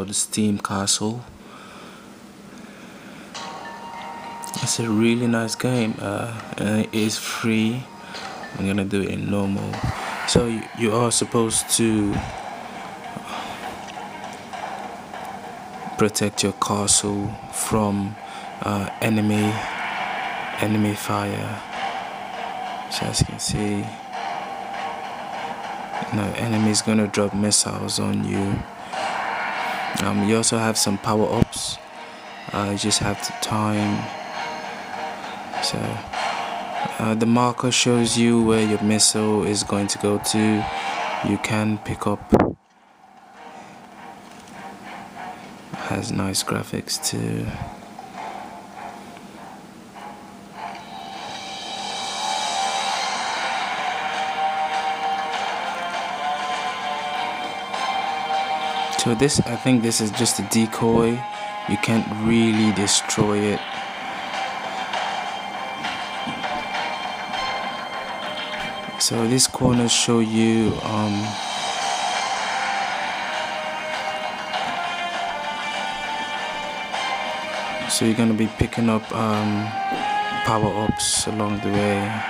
called Steam Castle. It's a really nice game, and it is free. I'm gonna do it in normal. So you are supposed to protect your castle from enemy fire. So as you can see, enemies gonna drop missiles on you. You also have some power-ups. You just have to time. So the marker shows you where your missile is going to go to. You can pick up. Has nice graphics too. So I think this is just a decoy. You can't really destroy it. So these corners show you so you're gonna be picking up power-ups along the way.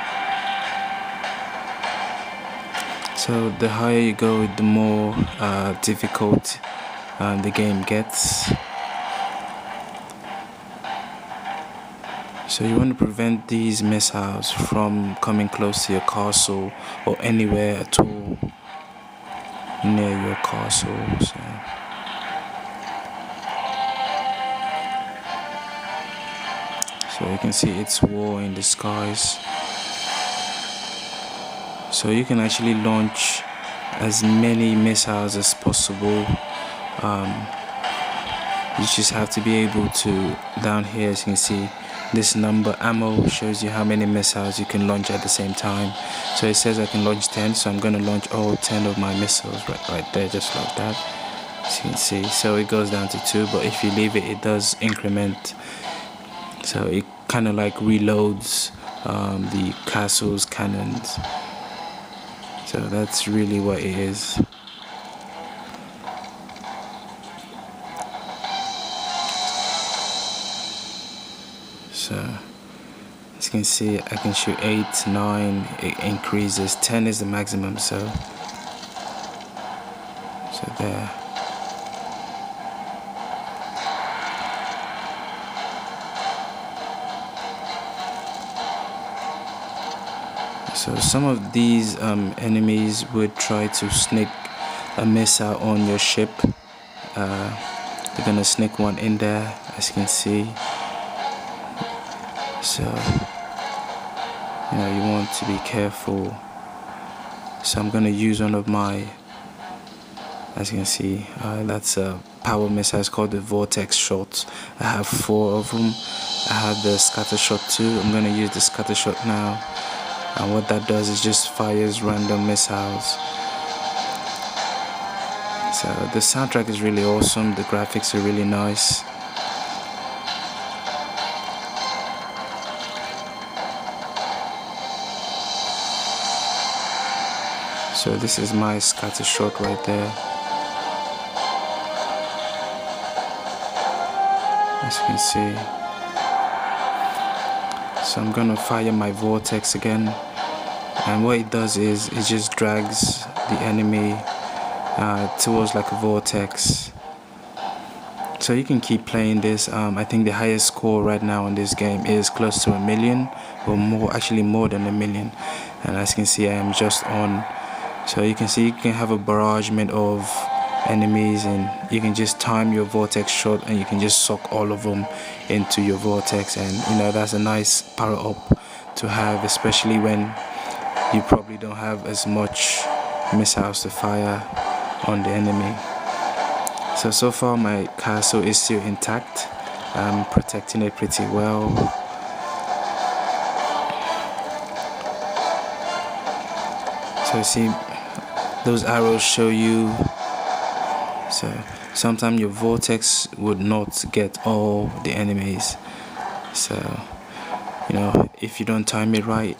So the higher you go, the more difficult the game gets. So you want to prevent these missiles from coming close to your castle or anywhere at all near your castle. So you can see it's war in the skies. So you can actually launch as many missiles as possible. You just have to be able to, down here as you can see, this number ammo shows you how many missiles you can launch at the same time. So it says I can launch 10, so I'm going to launch all 10 of my missiles right there, just like that, as you can see. So it goes down to 2, but if you leave it, it does increment. So it kind of like reloads the castle's cannons. So that's really what it is. So as you can see, I can shoot 8, 9, it increases, 10 is the maximum. So there. So some of these enemies would try to sneak a missile on your ship. They're gonna sneak one in there, as you can see. So you want to be careful. So I'm gonna use one of my, as you can see, that's a power missile. It's called the vortex shot. I have 4 of them. I have the scatter shot too. I'm gonna use the scatter shot now. And what that does is just fires random missiles. So the soundtrack is really awesome. The graphics are really nice. So this is my scatter shot right there. As you can see. So I'm gonna fire my vortex again, and what it does is it just drags the enemy towards like a vortex. So you can keep playing this. I think the highest score right now in this game is close to 1 million, or more, actually more than 1 million. And as you can see, I am just on. So you can see you can have a barragement of enemies, and you can just time your vortex shot, and you can just suck all of them into your vortex. And that's a nice power up to have, especially when you probably don't have as much missiles to fire on the enemy. So far my castle is still intact. I'm protecting it pretty well. So you see those arrows show you. So sometimes your vortex would not get all the enemies. So if you don't time it right,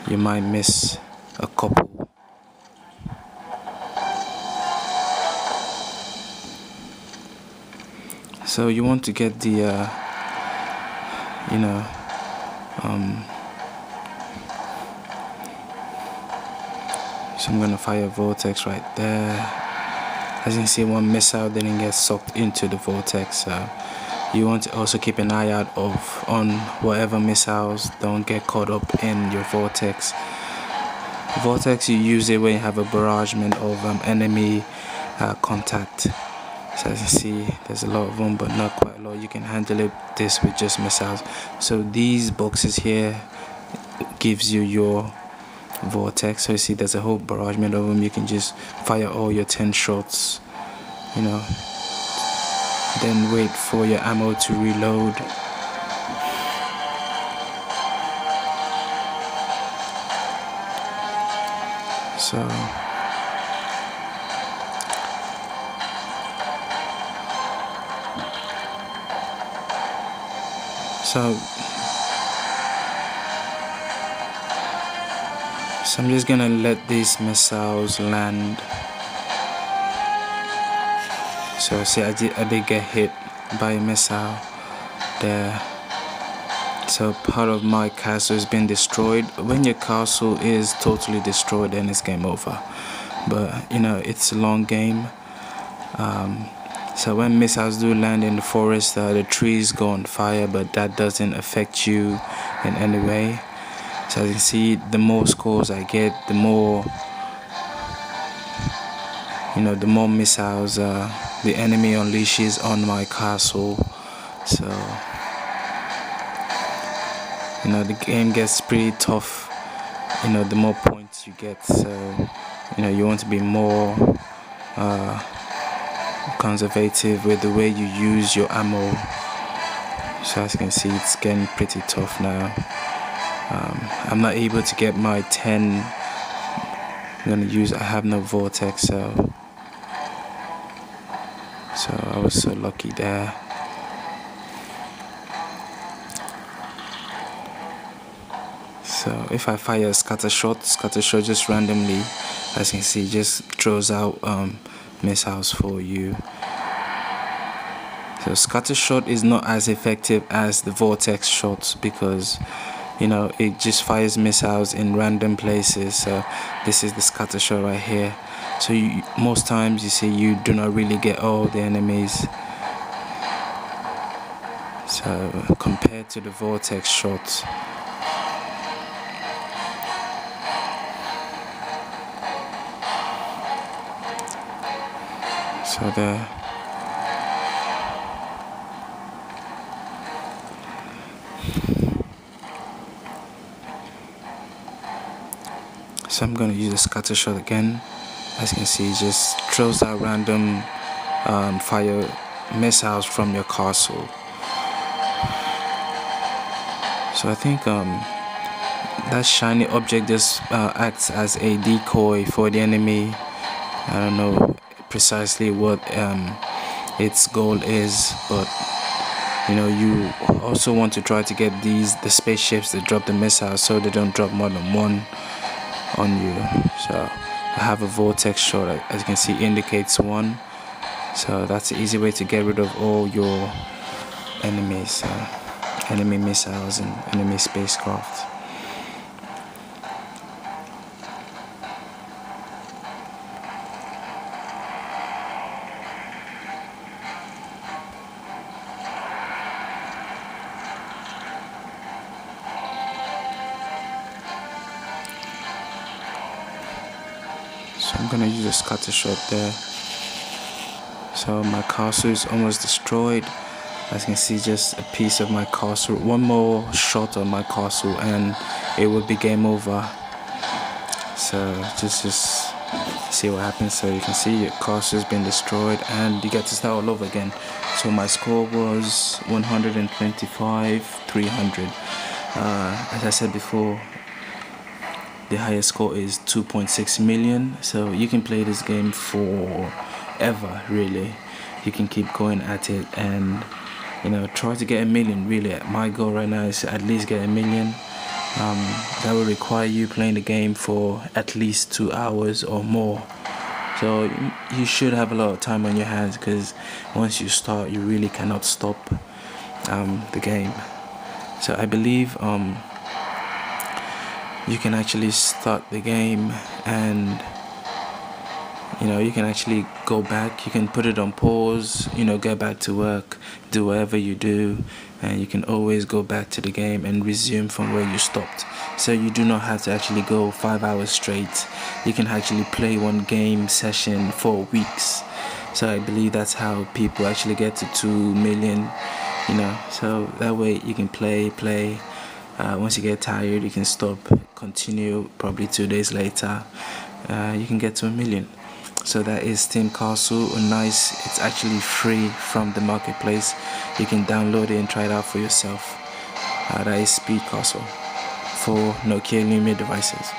you might miss a couple. So you want to get the so I'm gonna fire vortex right there. As you can see, one missile didn't get sucked into the vortex. So you want to also keep an eye out on whatever missiles don't get caught up in your vortex. Vortex, you use it when you have a barragement of enemy contact. So as you see, there's a lot of them, but not quite a lot. You can handle this with just missiles. So these boxes here gives you your vortex. So you see, there's a whole barragement of them. You can just fire all your 10 shots, then wait for your ammo to reload. So I'm just gonna let these missiles land. So see, I did get hit by a missile there. So part of my castle has been destroyed. When your castle is totally destroyed, then it's game over. But it's a long game. So when missiles do land in the forest, the trees go on fire, but that doesn't affect you in any way. So as you can see, the more scores I get, the more missiles the enemy unleashes on my castle. So the game gets pretty tough, the more points you get. So you want to be more conservative with the way you use your ammo. So as you can see, it's getting pretty tough now. I'm not able to get my 10. I have no vortex, so I was so lucky there. So if I fire a scatter shot just randomly, as you can see, just throws out missiles for you. So scatter shot is not as effective as the vortex shots because it just fires missiles in random places. So this is the scatter shot right here. So most times you see you do not really get all the enemies. So compared to the vortex shots. So there. So I'm going to use a scatter shot again. As you can see, it just throws out random fire missiles from your castle. So I think that shiny object just acts as a decoy for the enemy. I don't know precisely what its goal is, but you also want to try to get the spaceships that drop the missiles so they don't drop more than one on you. So I have a vortex shot, as you can see, indicates one. So that's an easy way to get rid of all your enemies, enemy missiles and enemy spacecraft. So I'm gonna use a scatter shot there. So my castle is almost destroyed. As you can see, just a piece of my castle. One more shot on my castle and it would be game over. So just see what happens. So you can see your castle has been destroyed and you get to start all over again. So my score was 125, 300. As I said before, the highest score is 2.6 million. So you can play this game forever, really. You can keep going at it and try to get 1 million. Really, my goal right now is to at least get 1 million. That will require you playing the game for at least 2 hours or more. So you should have a lot of time on your hands, because once you start, you really cannot stop the game. So I believe you can actually start the game, and you can actually go back. You can put it on pause, go back to work, do whatever you do, and you can always go back to the game and resume from where you stopped. So you do not have to actually go 5 hours straight. You can actually play one game session for weeks. So I believe that's how people actually get to 2 million, so that way you can play. Once you get tired, you can stop, continue, probably 2 days later, you can get to 1 million. So that is Steam Castle. Nice. It's actually free from the marketplace. You can download it and try it out for yourself. That is Speed Castle for Nokia Lumia devices.